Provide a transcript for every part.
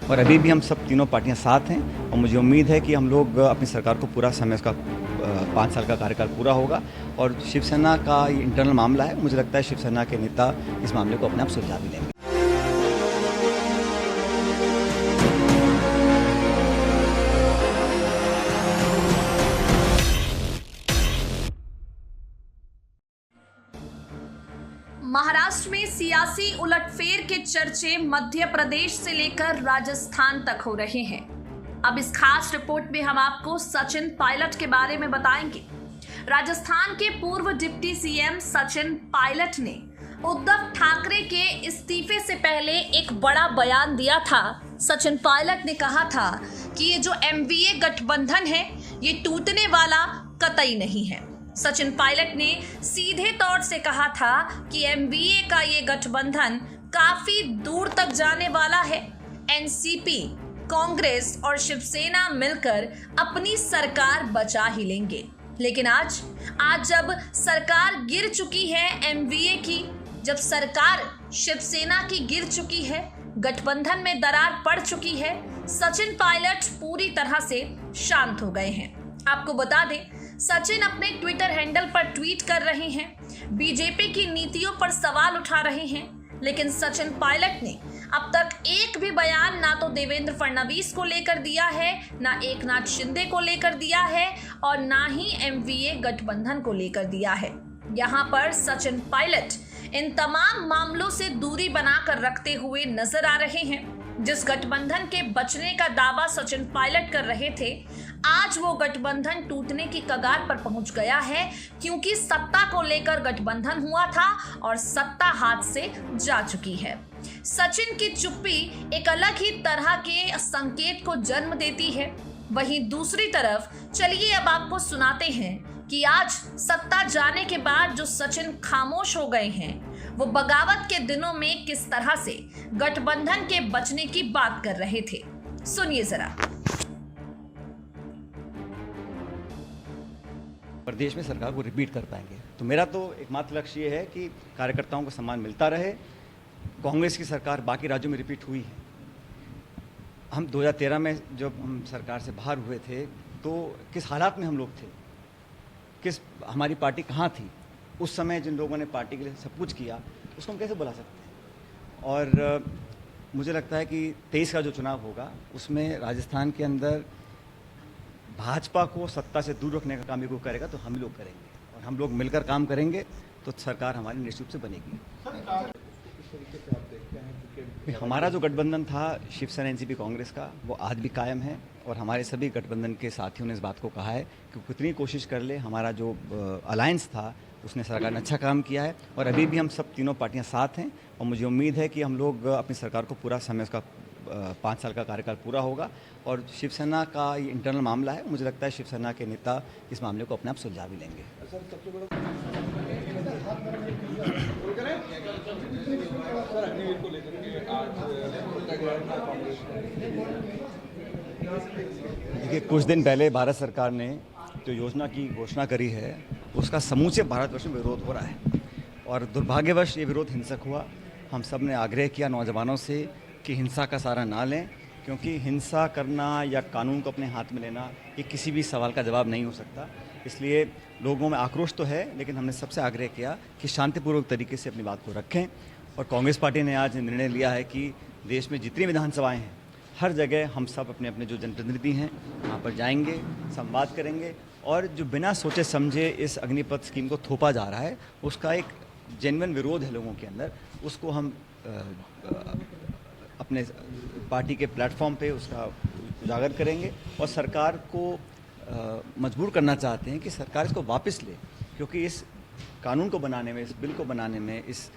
और अभी भी हम सब तीनों पार्टियां साथ हैं और मुझे उम्मीद है कि हम लोग अपनी सरकार को पूरा समय उसका 5 साल का कार्यकाल पूरा होगा और शिवसेना का ये इंटरनल मामला है। मुझे लगता है शिवसेना के नेता इस मामले को अपने आप सुलझा भी लेंगे। महाराष्ट्र में सियासी उलटफेर के चर्चे मध्य प्रदेश से लेकर राजस्थान तक हो रहे हैं। अब इस खास रिपोर्ट में हम आपको सचिन पायलट के बारे में बताएंगे। राजस्थान के पूर्व डिप्टी सीएम सचिन पायलट ने उद्धव ठाकरे के इस्तीफे से पहले एक बड़ा बयान दिया था। सचिन पायलट ने कहा था कि ये जो एमवीए गठबंधन है ये टूटने वाला कतई नहीं है। सचिन पायलट ने सीधे तौर से कहा था कि एमवीए का ये गठबंधन काफी दूर तक जाने वाला है। एनसीपी, कांग्रेस और शिवसेना मिलकर अपनी सरकार बचा ही लेंगे। लेकिन आज जब सरकार गिर चुकी है एमवीए की, जब सरकार शिवसेना की गिर चुकी है, गठबंधन में दरार पड़ चुकी है, सचिन पायलट पूरी तरह से शांत हो गए हैं। आपको बता दें, सचिन अपने ट्विटर हैंडल पर ट्वीट कर रहे हैं, बीजेपी की नीतियों पर सवाल उठा रहे हैं। लेकिन सचिन पायलट ने अब तक एक भी बयान ना तो देवेंद्र फडणवीस को लेकर दिया है, ना एकनाथ शिंदे को लेकर दिया है और ना ही एमवीए गठबंधन को लेकर दिया है। यहाँ पर सचिन पायलट इन तमाम मामलों से दूरी बनाकर रखते हुए नजर आ रहे हैं। जिस गठबंधन के बचने का दावा सचिन पायलट कर रहे थे, आज वो गठबंधन टूटने की कगार पर पहुंच गया है, क्योंकि सत्ता को लेकर गठबंधन हुआ था और सत्ता हाथ से जा चुकी है। सचिन की चुप्पी एक अलग ही तरह के संकेत को जन्म देती है। वहीं दूसरी तरफ चलिए अब आपको सुनाते हैं कि आज सत्ता जाने के बाद जो सचिन खामोश हो गए हैं, वो बगावत के दिनों में किस तरह से गठबंधन के बचने की बात कर रहे थे। सुनिए जरा। प्रदेश में सरकार को रिपीट कर पाएंगे तो मेरा तो एकमात्र लक्ष्य ये है कि कार्यकर्ताओं को सम्मान मिलता रहे। कांग्रेस की सरकार बाकी राज्यों में रिपीट हुई है। हम 2013 में जब हम सरकार से बाहर हुए थे तो किस हालात में हम लोग थे, हमारी पार्टी कहाँ थी उस समय। जिन लोगों ने पार्टी के लिए सब कुछ किया उसको हम कैसे बुला सकते हैं। और मुझे लगता है कि 23 का जो चुनाव होगा उसमें राजस्थान के अंदर भाजपा को सत्ता से दूर रखने का काम ये कोई करेगा तो हम ही लोग करेंगे और हम लोग मिलकर काम करेंगे तो सरकार हमारी निश्चित रूप से बनेगी। हमारा जो गठबंधन था शिवसेना एनसीपी कांग्रेस का, वो आज भी कायम है और हमारे सभी गठबंधन के साथियों ने इस बात को कहा है कि कितनी कोशिश कर ले, हमारा जो अलायंस था उसने सरकार ने अच्छा काम किया है और अभी भी हम सब तीनों पार्टियां साथ हैं और मुझे उम्मीद है कि हम लोग अपनी सरकार को पूरा समय उसका 5 साल का कार्यकाल पूरा होगा और शिवसेना का ये इंटरनल मामला है। मुझे लगता है शिवसेना के नेता इस मामले को अपने आप सुलझा भी लेंगे। देखिए, कुछ दिन पहले भारत सरकार ने जो योजना की घोषणा करी है उसका समूचे भारतवर्ष में विरोध हो रहा है और दुर्भाग्यवश ये विरोध हिंसक हुआ। हम सब ने आग्रह किया नौजवानों से कि हिंसा का सहारा ना लें, क्योंकि हिंसा करना या कानून को अपने हाथ में लेना ये किसी भी सवाल का जवाब नहीं हो सकता। इसलिए लोगों में आक्रोश तो है, लेकिन हमने सबसे आग्रह किया कि शांतिपूर्वक तरीके से अपनी बात को रखें। और कांग्रेस पार्टी ने आज निर्णय लिया है कि देश में जितनी विधानसभाएं हैं हर जगह हम सब अपने अपने जो जनप्रतिनिधि हैं वहाँ पर जाएंगे, संवाद करेंगे और जो बिना सोचे समझे इस अग्निपथ स्कीम को थोपा जा रहा है उसका एक जेन्युइन विरोध है लोगों के अंदर, उसको हम अपने पार्टी के प्लेटफॉर्म पे उसका उजागर करेंगे और सरकार को मजबूर करना चाहते हैं कि सरकार इसको वापस ले, क्योंकि इस कानून को बनाने में, इस बिल को बनाने में, इस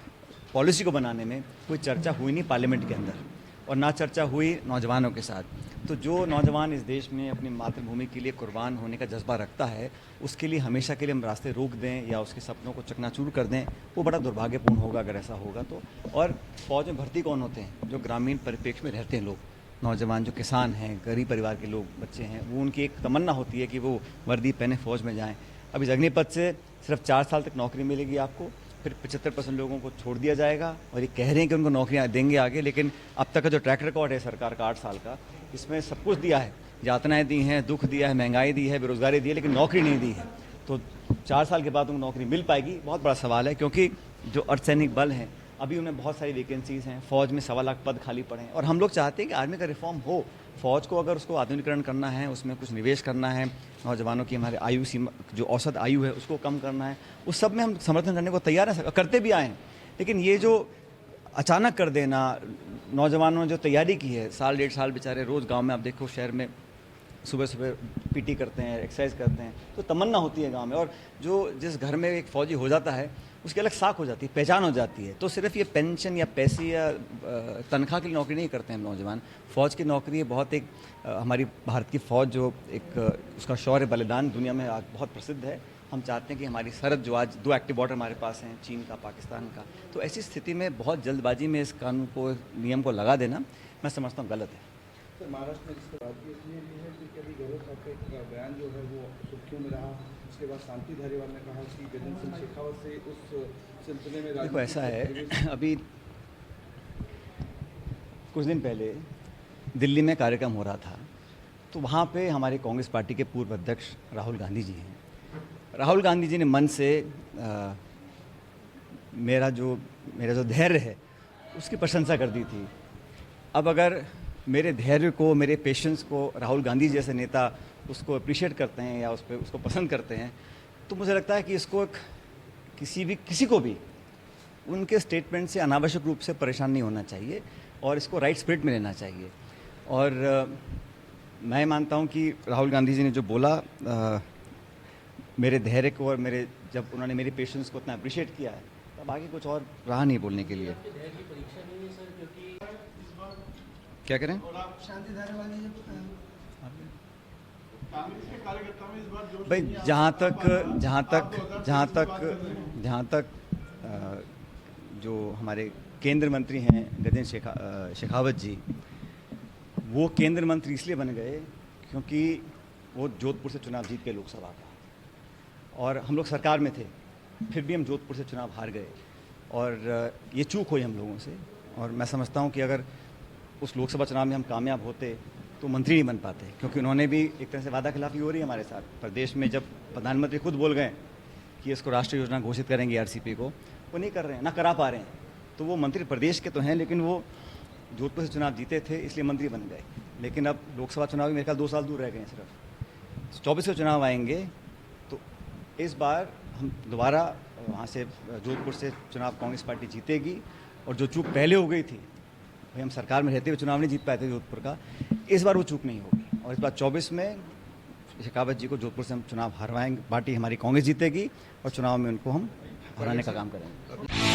पॉलिसी को बनाने में कोई चर्चा हुई नहीं पार्लियामेंट के अंदर और ना चर्चा हुई नौजवानों के साथ। तो जो नौजवान इस देश में अपनी मातृभूमि के लिए कुर्बान होने का जज्बा रखता है उसके लिए हमेशा के लिए हम रास्ते रोक दें या उसके सपनों को चकनाचूर कर दें, वो बड़ा दुर्भाग्यपूर्ण होगा अगर ऐसा होगा तो। और फौज में भर्ती कौन होते हैं? जो ग्रामीण परिप्रेक्ष्य में रहते हैं लोग, नौजवान जो किसान हैं, गरीब परिवार के लोग, बच्चे हैं, वो उनकी एक तमन्ना होती है कि वो वर्दी पहने फौज में जाएँ। अब इस अग्निपथ से सिर्फ 4 साल तक नौकरी मिलेगी आपको फिर 75% लोगों को छोड़ दिया जाएगा और ये कह रहे हैं कि उनको नौकरियां देंगे आगे, लेकिन अब तक का जो ट्रैक रिकॉर्ड है सरकार का 8 साल का, इसमें सब कुछ दिया है, यातनाएं दी हैं, दुख दिया है, महंगाई दी है, बेरोजगारी दी है, लेकिन नौकरी नहीं दी है। तो 4 साल के बाद उनको नौकरी मिल पाएगी, बहुत बड़ा सवाल है, क्योंकि जो अर्धसैनिक बल हैं अभी उनमें बहुत सारी वैकेंसीज़ हैं, फ़ौज में 1.25 लाख पद खाली पड़े हैं और हम लोग चाहते हैं कि आर्मी का रिफॉर्म हो। फ़ौज को अगर उसको आधुनिकीकरण करना है, उसमें कुछ निवेश करना है, नौजवानों की हमारे आयु सीमा जो औसत आयु है उसको कम करना है, उस सब में हम समर्थन करने को तैयार हैं, करते भी आए हैं। लेकिन ये जो अचानक कर देना, नौजवानों ने जो तैयारी की है, 1.5 साल बेचारे रोज़ गाँव में, आप देखो शहर में सुबह सुबह पीटी करते हैं, एक्सरसाइज करते हैं, तो तमन्ना होती है गांव में। और जो जिस घर में एक फ़ौजी हो जाता है उसकी अलग साख हो जाती है, पहचान हो जाती है। तो सिर्फ ये पेंशन या पैसे या तनख्वाह के लिए नौकरी नहीं करते हैं हम नौजवान। फ़ौज की नौकरी बहुत एक हमारी भारत की फ़ौज जो एक उसका शौर्य बलिदान दुनिया में आज बहुत प्रसिद्ध है। हम चाहते हैं कि हमारी सरहद जो आज 2 एक्टिव बॉर्डर हमारे पास हैं, चीन का, पाकिस्तान का, तो ऐसी स्थिति में बहुत जल्दबाजी में इस कानून को, नियम को लगा देना मैं समझता हूँ गलत है। सर, महाराष्ट्र में जिसके बाद इसलिए भी है कि अभी गहलोत साहब का एक बयान जो है वो सुर्खियों में रहा। उसके बाद शांति धारीवाल ने कहा कि गजेंद्र सिंह शेखावत से उस सिलसिले में देखो ऐसा है, अभी कुछ दिन पहले दिल्ली में कार्यक्रम हो रहा था, तो वहाँ पे हमारे कांग्रेस पार्टी के पूर्व अध्यक्ष राहुल गांधी जी हैं। राहुल गांधी जी ने मन से मेरा जो धैर्य है उसकी प्रशंसा कर दी थी। अब अगर मेरे धैर्य को, मेरे पेशेंस को राहुल गांधी जैसे नेता उसको अप्रिशिएट करते हैं या उसको पसंद करते हैं, तो मुझे लगता है कि इसको किसी को भी उनके स्टेटमेंट से अनावश्यक रूप से परेशान नहीं होना चाहिए और इसको राइट स्पिरिट में लेना चाहिए। और मैं मानता हूं कि राहुल गांधी जी ने जो बोला, मेरे धैर्य को और जब उन्होंने मेरे पेशेंस को इतना अप्रिशिएट किया है, तब आगे कुछ और रहा नहीं बोलने के लिए। क्या करें? भाई जहाँ तक जो हमारे केंद्र मंत्री हैं गजेंद्र शेखावत जी, वो केंद्र मंत्री इसलिए बन गए क्योंकि वो जोधपुर से चुनाव जीत के लोकसभा का, और हम लोग सरकार में थे, फिर भी हम जोधपुर से चुनाव हार गए और ये चूक हुई हम लोगों से। और मैं समझता हूँ कि अगर उस लोकसभा चुनाव में हम कामयाब होते तो मंत्री नहीं बन पाते, क्योंकि उन्होंने भी एक तरह से वादा खिलाफी हो रही है हमारे साथ। प्रदेश में जब प्रधानमंत्री खुद बोल गए कि इसको राष्ट्रीय योजना घोषित करेंगे आरसीपी को, वो नहीं कर रहे हैं, ना करा पा रहे हैं। तो वो मंत्री प्रदेश के तो हैं, लेकिन वो जोधपुर से चुनाव जीते थे इसलिए मंत्री बन गए। लेकिन अब लोकसभा चुनाव में मेरे ख्याल 2 साल दूर रह गए हैं, सिर्फ 24 के चुनाव आएंगे, तो इस बार हम दोबारा वहाँ से जोधपुर से चुनाव कांग्रेस पार्टी जीतेगी। और जो चूक पहले हो गई थी, भाई हम सरकार में रहते हुए चुनाव नहीं जीत पाए थे जोधपुर का, इस बार वो चूक नहीं होगी। और इस बार 24 में शेखावत जी को जोधपुर से हम चुनाव हरवाएंगे, पार्टी हमारी कांग्रेस जीतेगी और चुनाव में उनको हम हराने का काम करेंगे।